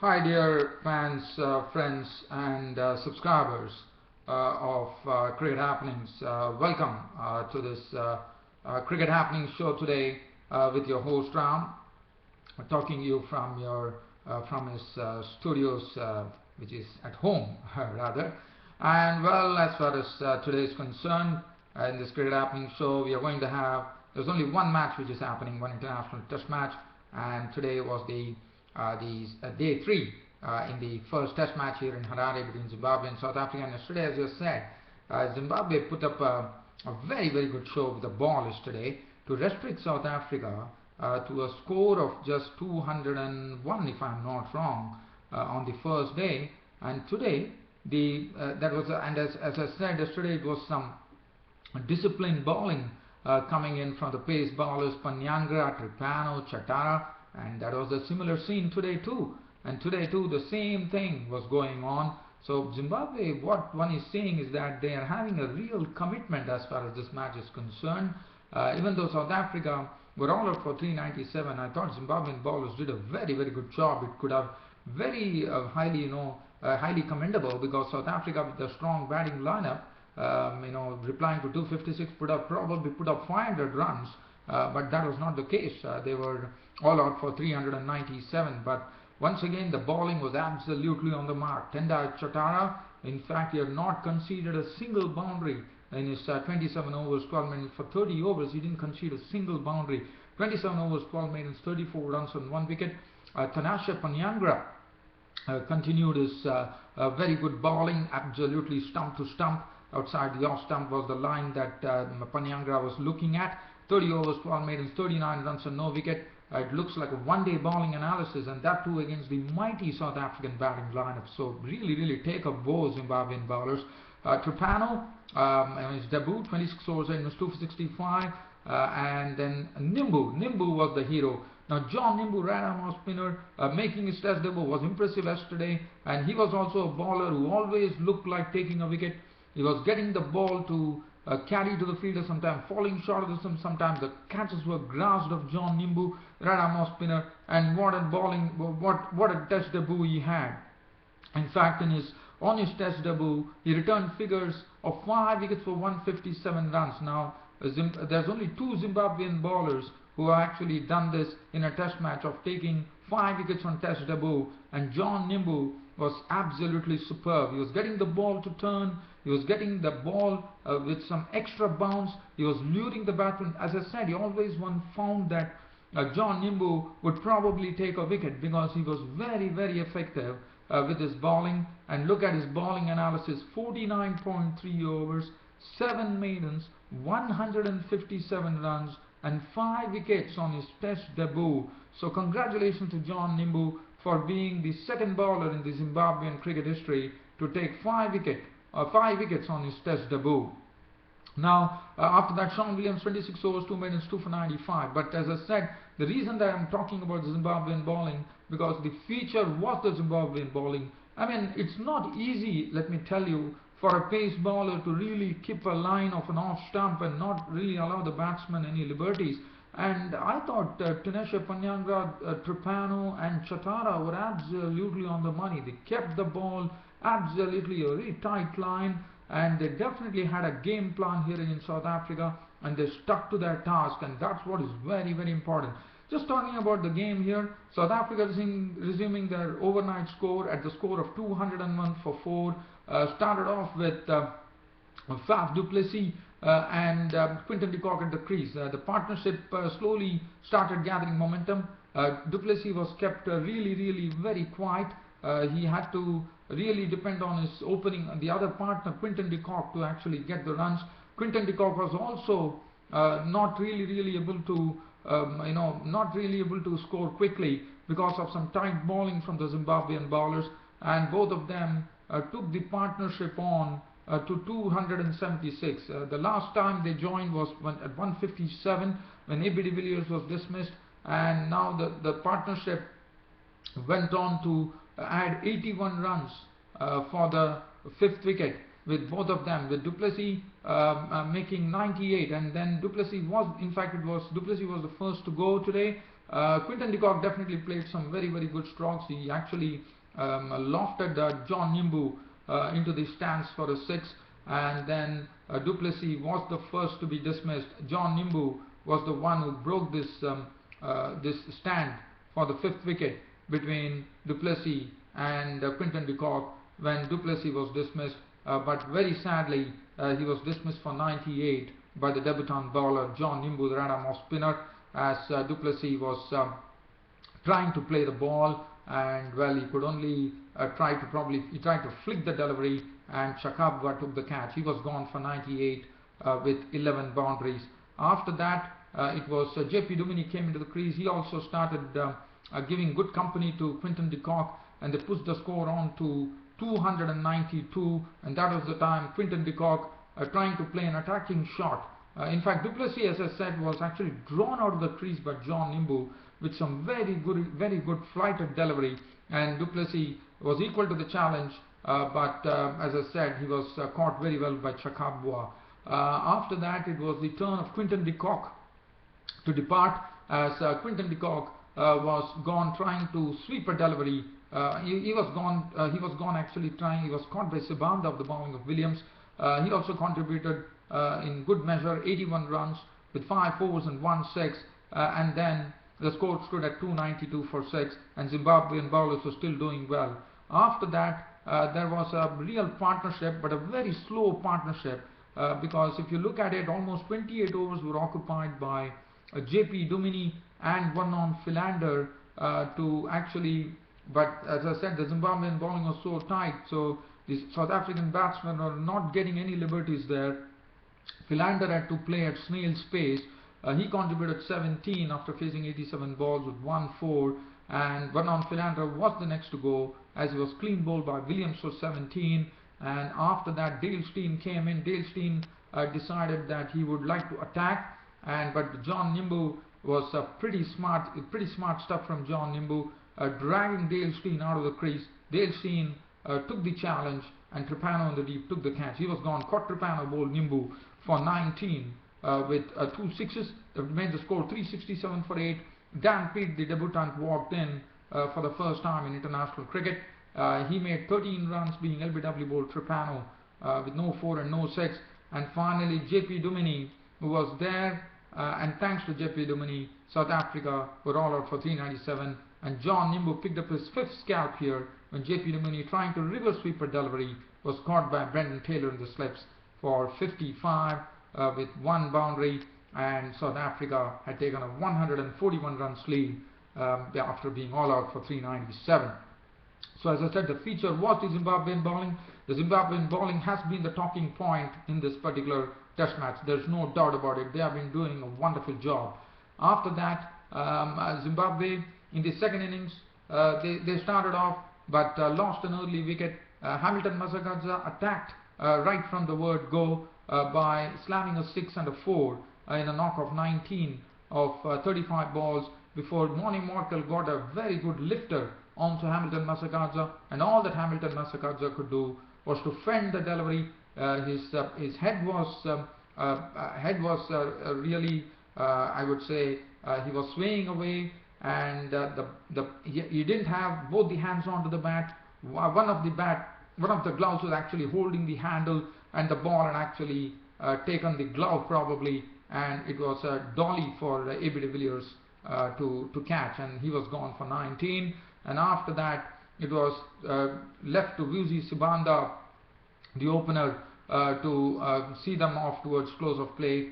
Hi dear fans, friends and subscribers of Cricket Happenings. Welcome to this Cricket Happenings show today with your host Ram, talking to you from his studios, which is at home rather. And well, as far as today is concerned, in this Cricket Happenings show, we are going to have, there's only one match which is happening, one international test match, and today was the day 3 in the first test match here in Harare between Zimbabwe and South Africa. And yesterday, as you said, Zimbabwe put up a very good show with the ball yesterday to restrict South Africa to a score of just 201, if I'm not wrong, on the first day. And today, as I said yesterday, it was some disciplined bowling coming in from the pace bowlers Panyangra, Tripano, Chatara, and that was a similar scene today too. And today too the same thing was going on. So Zimbabwe, what one is saying is that they are having a real commitment as far as this match is concerned. Even though South Africa were all out for 397, I thought Zimbabwean bowlers did a very good job. It could have very highly commendable, because South Africa with a strong batting lineup, replying to 256 would have probably put up 500 runs, but that was not the case. They were all out for 397, but once again the bowling was absolutely on the mark. Tendai Chatara, in fact, he had not conceded a single boundary in his 27 overs, 12 minutes. For 30 overs, he didn't concede a single boundary. 27 overs, 12 minutes, 34 runs on 1 wicket. Tanasha Panyangra continued his very good bowling, absolutely stump to stump. Outside the off stump was the line that Panyangra was looking at. 30 overs, 12 maidens, 39 runs and no wicket. It looks like a one-day bowling analysis, and that too against the mighty South African batting lineup. So really take a bow, Zimbabwean bowlers. Tripano, his debut, 26 overs in was 265, and then Nyumbu was the hero. Now John Nyumbu, right-arm off-spinner, making his test debut, was impressive yesterday, and he was also a bowler who always looked like taking a wicket. He was getting the ball to carry to the fielder, sometimes falling short of the stump, sometimes the catches were grasped of John Nyumbu, right-arm off-spinner, and what a bowling, what a test debut he had. In fact, on his test debut, he returned figures of 5 wickets for 157 runs. Now, there's only 2 Zimbabwean bowlers who have actually done this in a test match, of taking 5 wickets on test debut, and John Nyumbu was absolutely superb. He was getting the ball to turn, he was getting the ball with some extra bounce, he was luring the batsman. As I said, always one found that John Nyumbu would probably take a wicket, because he was very effective with his bowling. And look at his bowling analysis: 49.3 overs, 7 maidens, 157 runs and 5 wickets on his test debut. So congratulations to John Nyumbu for being the second bowler in the Zimbabwean cricket history to take 5 wickets on his test debut. Now, after that, Sean Williams, 26 overs, 2 maidens, 2 for 95. But as I said, the reason that I'm talking about the Zimbabwean bowling, because the feature was the Zimbabwean bowling. I mean, it's not easy, let me tell you, for a pace bowler to really keep a line of an off stump and not really allow the batsman any liberties. And I thought Tanesha Panyangra, Tripano and Chatara were absolutely on the money. They kept the ball absolutely a very tight line, and they definitely had a game plan here in South Africa, and they stuck to their task, and that's what is very important. Just talking about the game here, South Africa resuming their overnight score at the score of 201 for 4. Started off with Faf du Plessis and Quinton de Kock at the crease. The partnership slowly started gathering momentum. Du Plessis was kept really very quiet. He had to really depend on his opening, the other partner, Quinton de Kock, to actually get the runs. Quinton de Kock was also not really able to score quickly because of some tight bowling from the Zimbabwean bowlers, and both of them took the partnership on to 276. The last time they joined was at 157 when A.B. de Villiers was dismissed, and now the partnership went on to add 81 runs for the 5th wicket, with both of them, with Du Plessis making 98, and then Du Plessis was the first to go today. Quinton de Kock definitely played some very good strokes. He actually lofted John Nyumbu into the stands for a 6, and then du Plessis was the first to be dismissed. John Nyumbu was the one who broke this stand for the 5th wicket between du Plessis and Quinton de Kock when du Plessis was dismissed, but very sadly he was dismissed for 98 by the debutant bowler John Nyumbu, the right-arm off-spinner, as du Plessis was trying to play the ball, and well, he could only try to flick the delivery, and Chakabwa took the catch. He was gone for 98 with 11 boundaries. After that, it was J.P. Duminy came into the crease. He also started giving good company to Quinton de Kock, and they pushed the score on to 292, and that was the time Quinton de Kock trying to play an attacking shot. In fact, du Plessis, as I said, was actually drawn out of the crease by John Nyumbu with some very good flighted delivery, and du Plessis was equal to the challenge, but as I said, he was caught very well by Chakabwa. After that, it was the turn of Quinton de Kock to depart, as Quinton de Kock was gone trying to sweep a delivery. He was gone actually trying. He was caught by Sibanda of the bowling of Williams. He also contributed in good measure 81 runs with 5 fours and 1 6, and then the score stood at 292 for 6, and Zimbabwean bowlers were still doing well. After that, there was a real partnership, but a very slow partnership, because if you look at it, almost 28 overs were occupied by J.P. Duminy and one on Philander to actually, but as I said, the Zimbabwean bowling was so tight, so the South African batsmen were not getting any liberties there. Philander had to play at snail's pace. He contributed 17 after facing 87 balls with 1 4, and Vernon Philander was the next to go, as he was clean bowled by Williams for 17, and after that Dale Steyn came in. Dale Steyn decided that he would like to attack, but John Nyumbu was pretty smart stuff from John Nyumbu, dragging Dale Steyn out of the crease. Dale Steyn took the challenge, and Trapano in the deep took the catch. He was gone. Caught Trapano, bowled Nyumbu for 19 with 2 6s. That made the score 367 for 8. Dan Peet, the debutant, walked in for the first time in international cricket. He made 13 runs, being LBW bowled Trapano with no 4 and no 6. And finally, J.P. Duminy, who was there, and thanks to J.P. Duminy, South Africa were all out for 397. And John Nyumbu picked up his 5th scalp here when J.P. Duminy, trying to reverse sweep a delivery, was caught by Brendan Taylor in the slips for 55 with 1 boundary, and South Africa had taken a 141 runs lead after being all out for 397. So as I said, the feature was the Zimbabwean bowling. The Zimbabwean bowling has been the talking point in this particular test match. There's no doubt about it. They have been doing a wonderful job. After that, Zimbabwe in the second innings, they started off but lost an early wicket. Hamilton Masakadza attacked right from the word go by slamming a 6 and a 4 in a knock of 19 of 35 balls before Moni Morkel got a very good lifter onto Hamilton Masakadza, and all that Hamilton Masakadza could do was to fend the delivery. His head was really, I would say, he was swaying away, and he didn't have both the hands onto the bat. One of the gloves was actually holding the handle, and the ball had actually taken the glove probably, and it was a dolly for A.B. de Villiers to catch, and he was gone for 19. And after that, it was left to Vusi Sibanda, the opener, to see them off towards close of play,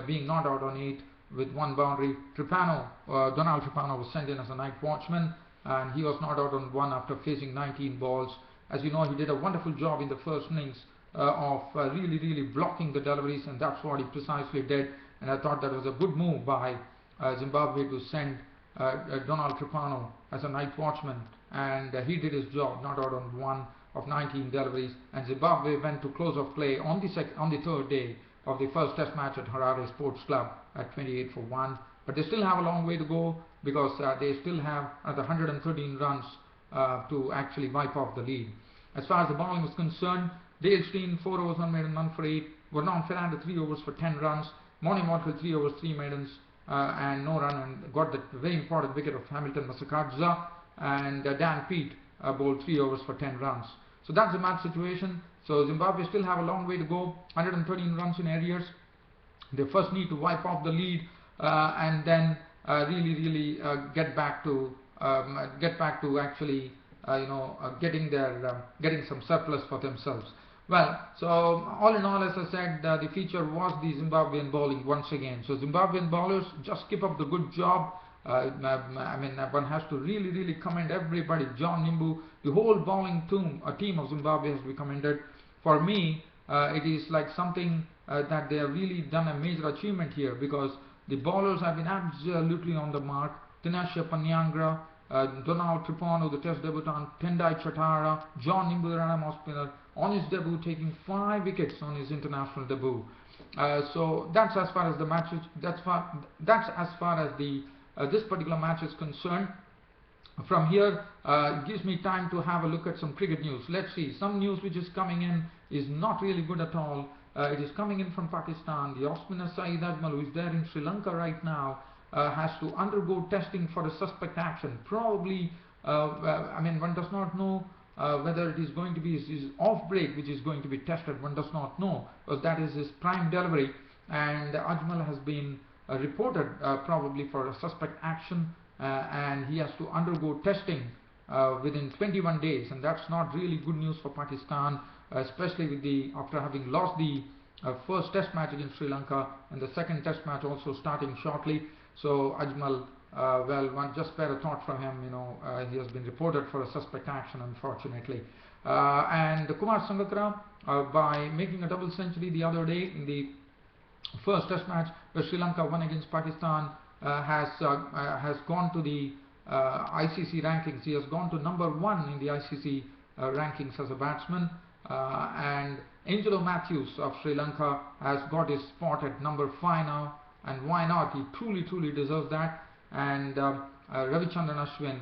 being not out on 8 with 1 boundary. Trapano, Donald Trapano, was sent in as a night watchman, and he was not out on 1 after facing 19 balls. As you know, he did a wonderful job in the first innings of really blocking the deliveries, and that's what he precisely did. And I thought that was a good move by Zimbabwe to send Donald Trapano as a night watchman, and he did his job, not out on 1 of 19 deliveries. And Zimbabwe went to close of play on the third day of the first test match at Harare Sports Club at 28 for 1. But they still have a long way to go, because they still have another 113 runs to actually wipe off the lead. As far as the bowling was concerned, Dale Steyn 4 overs 1 maiden, 1 for 8. Vernon Philander 3 overs for 10 runs. Moni Morkel 3 overs 3 maidens, and no run, and got that very important wicket of Hamilton Masakadza, and Dan Peat bowled 3 overs for 10 runs. So that's the match situation. So Zimbabwe still have a long way to go, 113 runs in arrears. They first need to wipe off the lead and then really get back to actually getting some surplus for themselves. Well, so all in all, as I said, the feature was the Zimbabwean bowling once again. So Zimbabwean bowlers just keep up the good job. I mean, one has to really commend everybody. John Nyumbu, the whole bowling team of Zimbabwe has to be commended. For me, it is like something that they have really done a major achievement here, because the bowlers have been absolutely on the mark. Tinashe Panyangra, Donald Tripano, the Test debutant, Tendai Chatara, John Nyumbu, the random offspinner, on his debut taking 5 wickets on his international debut. So that's as far as the matches. That's as far as the this particular match is concerned. From here, it gives me time to have a look at some cricket news. Let's see. Some news which is coming in is not really good at all. It is coming in from Pakistan. The offspinner Saeed Ajmal, who is there in Sri Lanka right now, has to undergo testing for a suspect action. Probably, I mean, one does not know whether it is going to be his off break which is going to be tested. One does not know, because that is his prime delivery, and Ajmal has been reported probably for a suspect action, and he has to undergo testing within 21 days, and that's not really good news for Pakistan, especially with after having lost the first test match against Sri Lanka, and the second test match also starting shortly. So Ajmal, well, one just spare a thought from him. He has been reported for a suspect action, unfortunately. And Kumar Sangakkara, by making a double century the other day in the first test match where Sri Lanka won against Pakistan, has gone to the ICC rankings. He has gone to number 1 in the ICC rankings as a batsman, and Angelo Matthews of Sri Lanka has got his spot at number 5 now, and why not? He truly deserves that. And Ravichandran Ashwin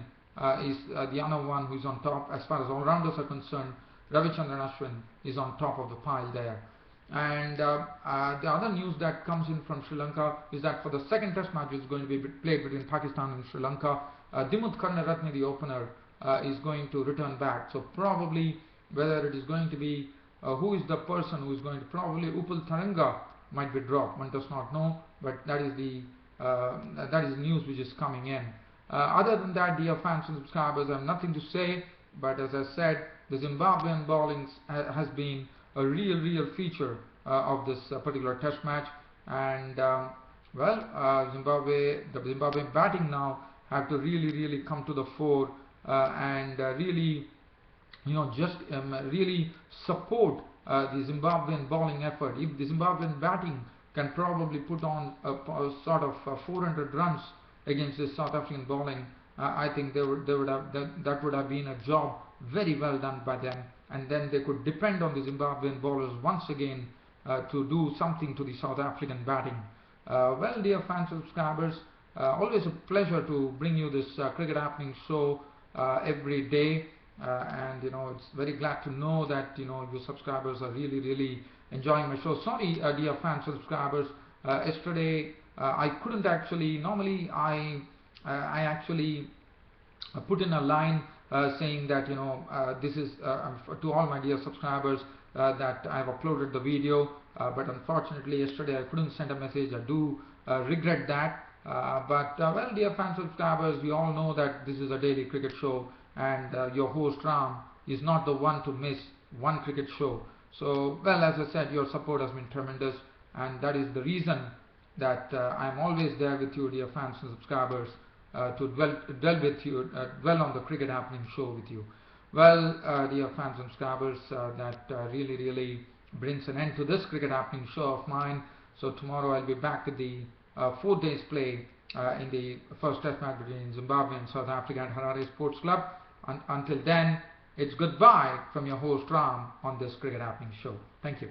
is the other one who is on top as far as all-rounders are concerned. Ravichandran Ashwin is on top of the pile there. And the other news that comes in from Sri Lanka is that for the second test match which is going to be played between Pakistan and Sri Lanka, Dimuth Karnaratne, the opener, is going to return back. So probably whether it is going to be who is the person who is going to, probably Upul Taranga might be dropped. One does not know, but that is the news which is coming in. Other than that, dear fans and subscribers, I have nothing to say. But as I said, the Zimbabwean bowling has been a real feature of this particular test match, and well, the Zimbabwean batting now have to really come to the fore and really, just really support the Zimbabwean bowling effort. If the Zimbabwean batting can probably put on a sort of 400 runs against the South African bowling, I think that would have been a job very well done by them, and then they could depend on the Zimbabwean bowlers once again to do something to the South African batting. Well, dear fans and subscribers, always a pleasure to bring you this Cricket Happening show every day, and it's very glad to know that your subscribers are really enjoying my show. Sorry, dear fans and subscribers, yesterday I couldn't actually. Normally I actually put in a line saying that this is to all my dear subscribers that I have uploaded the video, but unfortunately yesterday I couldn't send a message. I do regret that, but well, dear fans and subscribers, we all know that this is a daily cricket show, and your host Ram is not the one to miss one cricket show. So, well, as I said, your support has been tremendous, and that is the reason that I am always there with you, dear fans and subscribers, to dwell on the Cricket Happening show with you. Well, dear fans and subscribers, that really brings an end to this Cricket Happening show of mine. So tomorrow I'll be back with the 4 days play in the first test match between Zimbabwe and South Africa at Harare Sports Club. Until then, it's goodbye from your host Ram on this Cricket Happening show. Thank you.